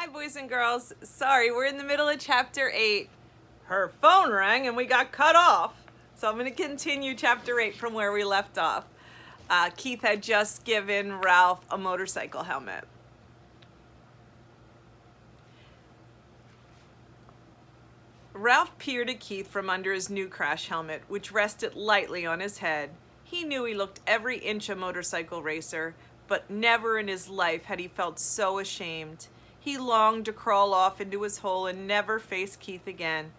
Hi, boys and girls. Sorry, we're in the middle of chapter 8. Her phone rang and we got cut off. So I'm going to continue chapter 8 from where we left off. Keith had just given Ralph a motorcycle helmet. Ralph peered at Keith from under his new crash helmet, which rested lightly on his head. He knew he looked every inch a motorcycle racer, but never in his life had he felt so ashamed. He longed to crawl off into his hole and never face Keith again.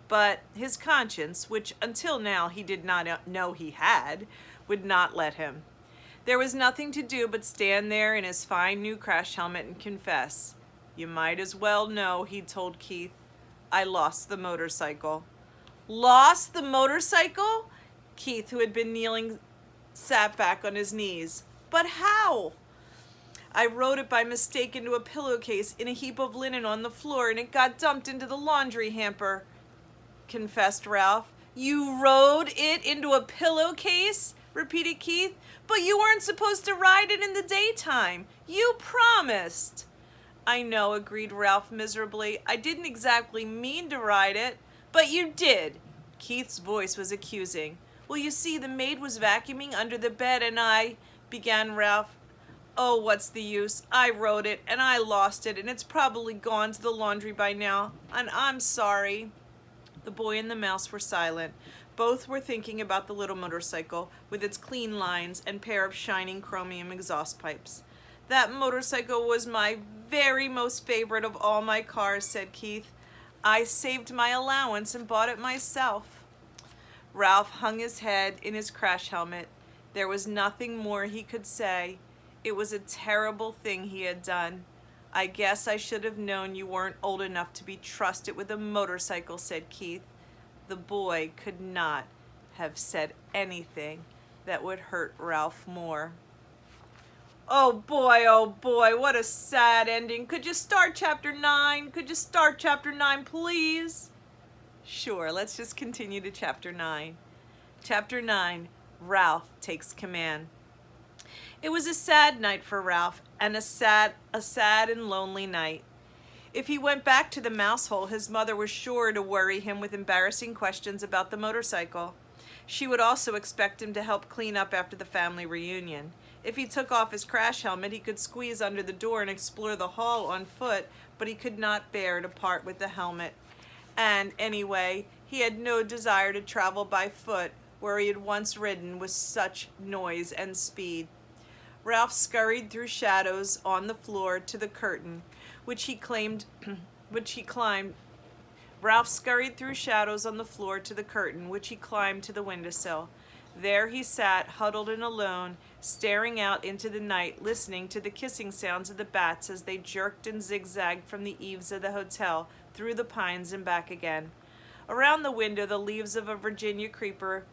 But his conscience, which until now he did not know he had, would not let him. There was nothing to do but stand there in his fine new crash helmet and confess. "You might as well know," he told Keith. "I lost the motorcycle." Lost the motorcycle? Keith, who had been kneeling, sat back on his knees. But how? "I rode it by mistake into a pillowcase in a heap of linen on the floor, and it got dumped into the laundry hamper," confessed Ralph. "You rode it into a pillowcase?" repeated Keith. "But you weren't supposed to ride it in the daytime. You promised." "I know," agreed Ralph miserably. "I didn't exactly mean to ride it." "But you did." Keith's voice was accusing. "Well, you see, the maid was vacuuming under the bed and I," began Ralph. "Oh, what's the use? I rode it and I lost it, and it's probably gone to the laundry by now, and I'm sorry." The boy and the mouse were silent. Both were thinking about the little motorcycle with its clean lines and pair of shining chromium exhaust pipes. "That motorcycle was my very most favorite of all my cars," said Keith. "I saved my allowance and bought it myself." Ralph hung his head in his crash helmet. There was nothing more he could say. It was a terrible thing he had done. "I guess I should have known you weren't old enough to be trusted with a motorcycle," said Keith. The boy could not have said anything that would hurt Ralph more. Oh boy, what a sad ending. Could you start chapter 9? Could you start chapter 9, please? Sure, let's just continue to chapter 9. Chapter 9, Ralph takes command. It was a sad night for Ralph, and a sad and lonely night. If he went back to the mouse hole, his mother was sure to worry him with embarrassing questions about the motorcycle. She would also expect him to help clean up after the family reunion. If he took off his crash helmet, he could squeeze under the door and explore the hall on foot, but he could not bear to part with the helmet. And anyway, he had no desire to travel by foot where he had once ridden with such noise and speed. Ralph scurried through shadows on the floor to the curtain, which he climbed. Ralph scurried through shadows on the floor to the curtain, which he climbed to the windowsill. There he sat, huddled and alone, staring out into the night, listening to the kissing sounds of the bats as they jerked and zigzagged from the eaves of the hotel, through the pines and back again. Around the window, the leaves of a Virginia creeper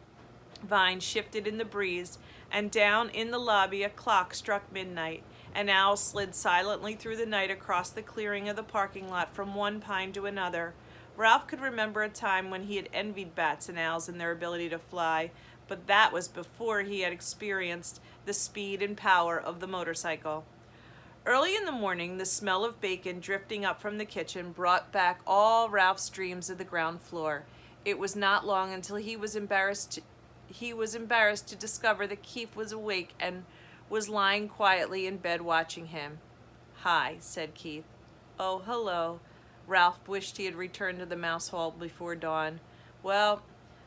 vine shifted in the breeze, and down in the lobby a clock struck midnight. An owl slid silently through the night across the clearing of the parking lot from one pine to another. Ralph could remember a time when he had envied bats and owls in their ability to fly, but that was before he had experienced the speed and power of the motorcycle. Early in the morning, the smell of bacon drifting up from the kitchen brought back all Ralph's dreams of the ground floor. It was not long until he was embarrassed to discover that Keith was awake and was lying quietly in bed watching him. "Hi," said Keith. "Oh, hello." Ralph wished he had returned to the mouse hole before dawn. "Well,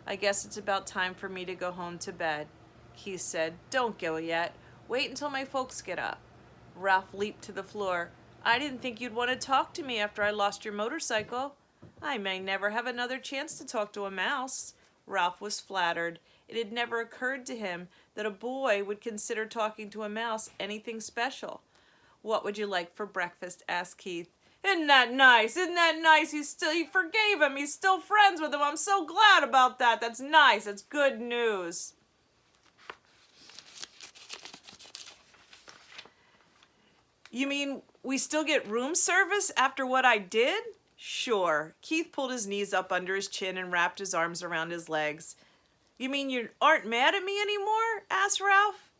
I guess it's about time for me to go home to bed." Keith said, "Don't go yet. Wait until my folks get up." Ralph leaped to the floor. "I didn't think you'd want to talk to me after I lost your motorcycle." "I may never have another chance to talk to a mouse." Ralph was flattered. It had never occurred to him that a boy would consider talking to a mouse anything special. "What would you like for breakfast?" asked Keith. "Isn't that nice? Isn't that nice? He forgave him. He's still friends with him. I'm so glad about that. That's nice. That's good news." "You mean we still get room service after what I did?" "Sure." Keith pulled his knees up under his chin and wrapped his arms around his legs. "You mean you aren't mad at me anymore?" asked Ralph.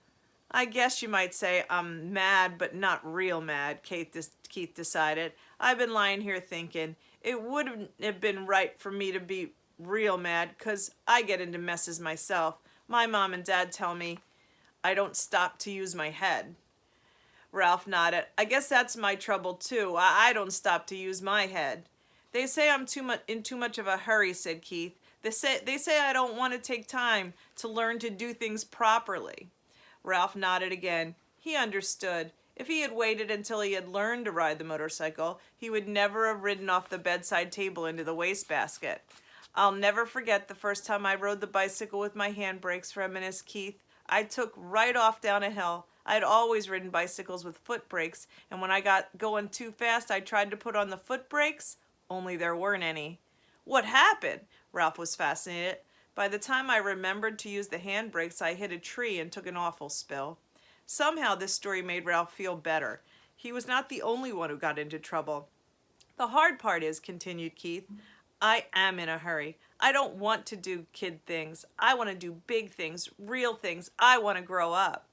I guess you might say I'm mad, but not real mad, Keith decided. I've been lying here thinking it wouldn't have been right for me to be real mad, 'cause I get into messes myself. My mom and dad tell me I don't stop to use my head. Ralph nodded. I guess that's my trouble too. I don't stop to use my head. They say I'm too much of a hurry, said Keith. They say I don't want to take time to learn to do things properly. Ralph nodded again. He understood. If he had waited until he had learned to ride the motorcycle, he would never have ridden off the bedside table into the wastebasket. I'll never forget the first time I rode the bicycle with my handbrakes, reminisced Keith. I took right off down a hill. I'd always ridden bicycles with foot brakes, and when I got going too fast, I tried to put on the foot brakes, only there weren't any. What happened? Ralph was fascinated. By the time I remembered to use the handbrakes, I hit a tree and took an awful spill. Somehow this story made Ralph feel better. He was not the only one who got into trouble. The hard part is, continued Keith, I am in a hurry. I don't want to do kid things. I want to do big things, real things. I want to grow up.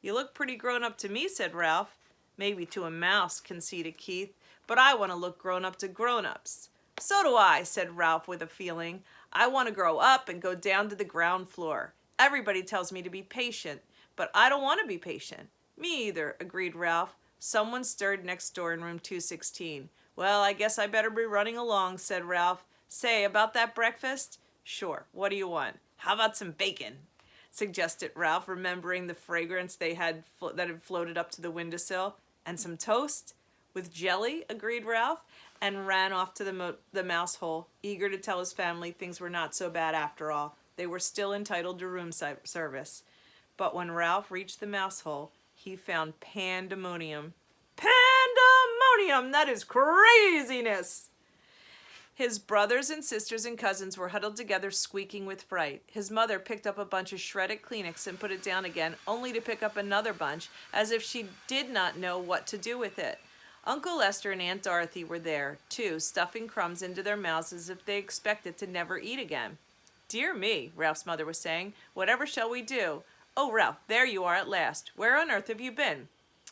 You look pretty grown up to me, said Ralph. Maybe to a mouse, conceded Keith, but I want to look grown up to grown-ups. So do I, said Ralph with a feeling. I want to grow up and go down to the ground floor. Everybody tells me to be patient, but I don't want to be patient. Me either, agreed Ralph. Someone stirred next door in room 216. Well, I guess I better be running along, said Ralph. Say, about that breakfast? Sure, what do you want? How about some bacon? Suggested Ralph, remembering the fragrance that had floated up to the windowsill. And some toast? With jelly, agreed Ralph, and ran off to the mouse hole, eager to tell his family things were not so bad after all. They were still entitled to room service. But when Ralph reached the mouse hole, he found pandemonium. Pandemonium! That is craziness! His brothers and sisters and cousins were huddled together, squeaking with fright. His mother picked up a bunch of shredded Kleenex and put it down again, only to pick up another bunch, as if she did not know what to do with it. Uncle Lester and Aunt Dorothy were there, too, stuffing crumbs into their mouths as if they expected to never eat again. Dear me, Ralph's mother was saying, whatever shall we do? Oh, Ralph, there you are at last. Where on earth have you been?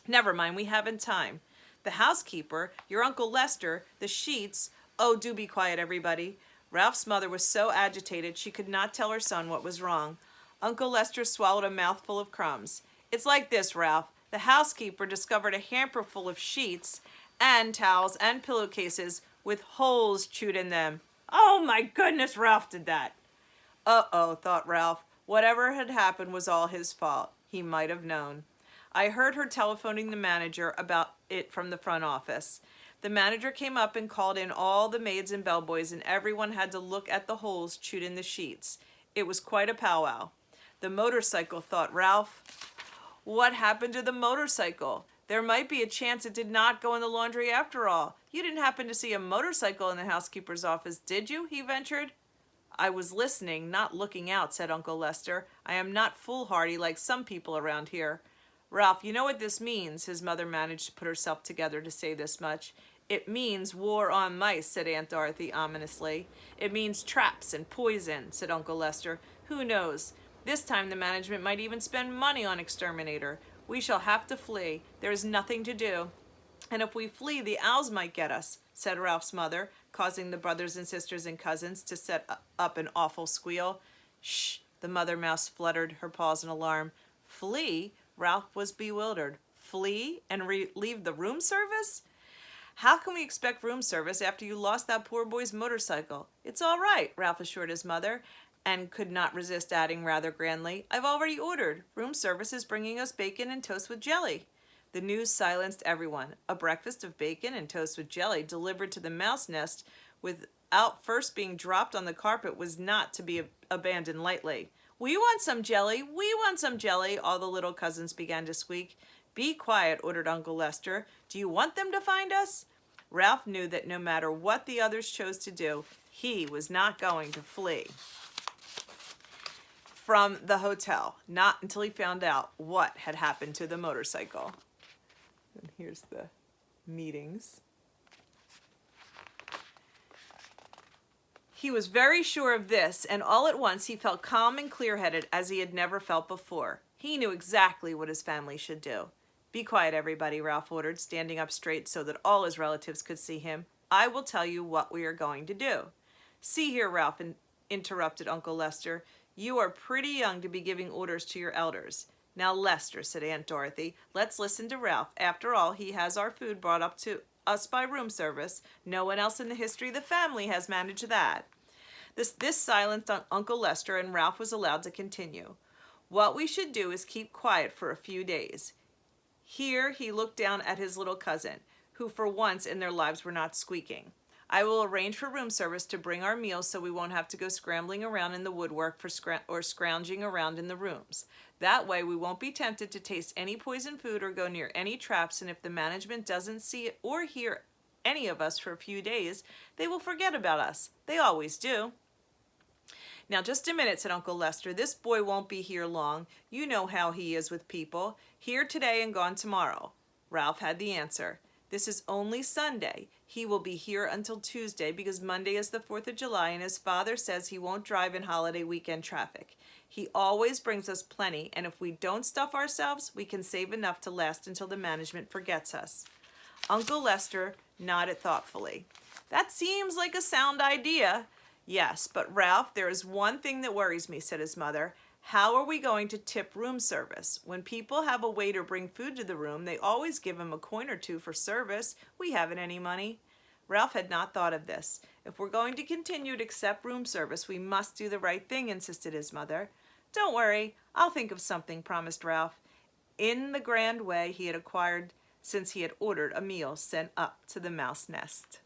Never mind, we haven't time. The housekeeper, your Uncle Lester, the sheets. Oh, do be quiet, everybody. Ralph's mother was so agitated she could not tell her son what was wrong. Uncle Lester swallowed a mouthful of crumbs. It's like this, Ralph. The housekeeper discovered a hamper full of sheets and towels and pillowcases with holes chewed in them. Oh my goodness, Ralph did that. Uh-oh, thought Ralph. Whatever had happened was all his fault. He might have known. I heard her telephoning the manager about it from the front office. The manager came up and called in all the maids and bellboys, and everyone had to look at the holes chewed in the sheets. It was quite a powwow. The motorcycle, thought Ralph. What happened to the motorcycle? There might be a chance it did not go in the laundry after all. You didn't happen to see a motorcycle in the housekeeper's office, did you? He ventured. I was listening, not looking out, said Uncle Lester. I am not foolhardy like some people around here. Ralph, you know what this means, his mother managed to put herself together to say this much. It means war on mice, said Aunt Dorothy ominously. It means traps and poison, said Uncle Lester. Who knows? This time the management might even spend money on exterminator. We shall have to flee. There is nothing to do. And if we flee, the owls might get us, said Ralph's mother, causing the brothers and sisters and cousins to set up an awful squeal. Shh, the mother mouse fluttered her paws in alarm. Flee? Ralph was bewildered. Flee and leave the room service? How can we expect room service after you lost that poor boy's motorcycle? It's all right, Ralph assured his mother, and could not resist adding rather grandly, I've already ordered. Room service is bringing us bacon and toast with jelly. The news silenced everyone. A breakfast of bacon and toast with jelly delivered to the mouse nest without first being dropped on the carpet was not to be abandoned lightly. We want some jelly, we want some jelly, all the little cousins began to squeak. Be quiet, ordered Uncle Lester. Do you want them to find us? Ralph knew that no matter what the others chose to do, he was not going to flee from the hotel, not until he found out what had happened to the motorcycle. And here's the meetings. He was very sure of this, and all at once he felt calm and clear-headed as he had never felt before. He knew exactly what his family should do. Be quiet, everybody, Ralph ordered, standing up straight so that all his relatives could see him. I will tell you what we are going to do. See here, Ralph, interrupted Uncle Lester. You are pretty young to be giving orders to your elders. Now, Lester, said Aunt Dorothy, let's listen to Ralph. After all, he has our food brought up to us by room service. No one else in the history of the family has managed that. This silenced Uncle Lester, and Ralph was allowed to continue. What we should do is keep quiet for a few days. Here he looked down at his little cousin, who for once in their lives were not squeaking. I will arrange for room service to bring our meals so we won't have to go scrambling around in the woodwork or scrounging around in the rooms. That way we won't be tempted to taste any poison food or go near any traps, and if the management doesn't see or hear any of us for a few days, they will forget about us. They always do. Now, just a minute, said Uncle Lester. This boy won't be here long. You know how he is with people. Here today and gone tomorrow. Ralph had the answer. This is only Sunday. He will be here until Tuesday because Monday is the 4th of July and his father says he won't drive in holiday weekend traffic. He always brings us plenty, and if we don't stuff ourselves, we can save enough to last until the management forgets us. Uncle Lester nodded thoughtfully. That seems like a sound idea. Yes, but Ralph, there is one thing that worries me, said his mother. How are we going to tip room service? When people have a waiter bring food to the room, they always give him a coin or two for service. We haven't any money. Ralph had not thought of this. If we're going to continue to accept room service, we must do the right thing, insisted his mother. Don't worry, I'll think of something, promised Ralph, in the grand way he had acquired since he had ordered a meal sent up to the mouse nest.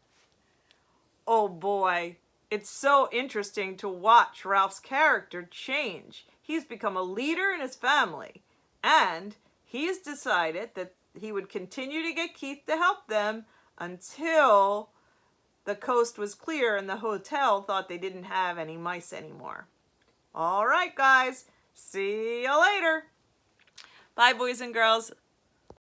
Oh boy, it's so interesting to watch Ralph's character change. He's become a leader in his family, and he's decided that he would continue to get Keith to help them until the coast was clear and the hotel thought they didn't have any mice anymore. All right, guys. See you later. Bye, boys and girls.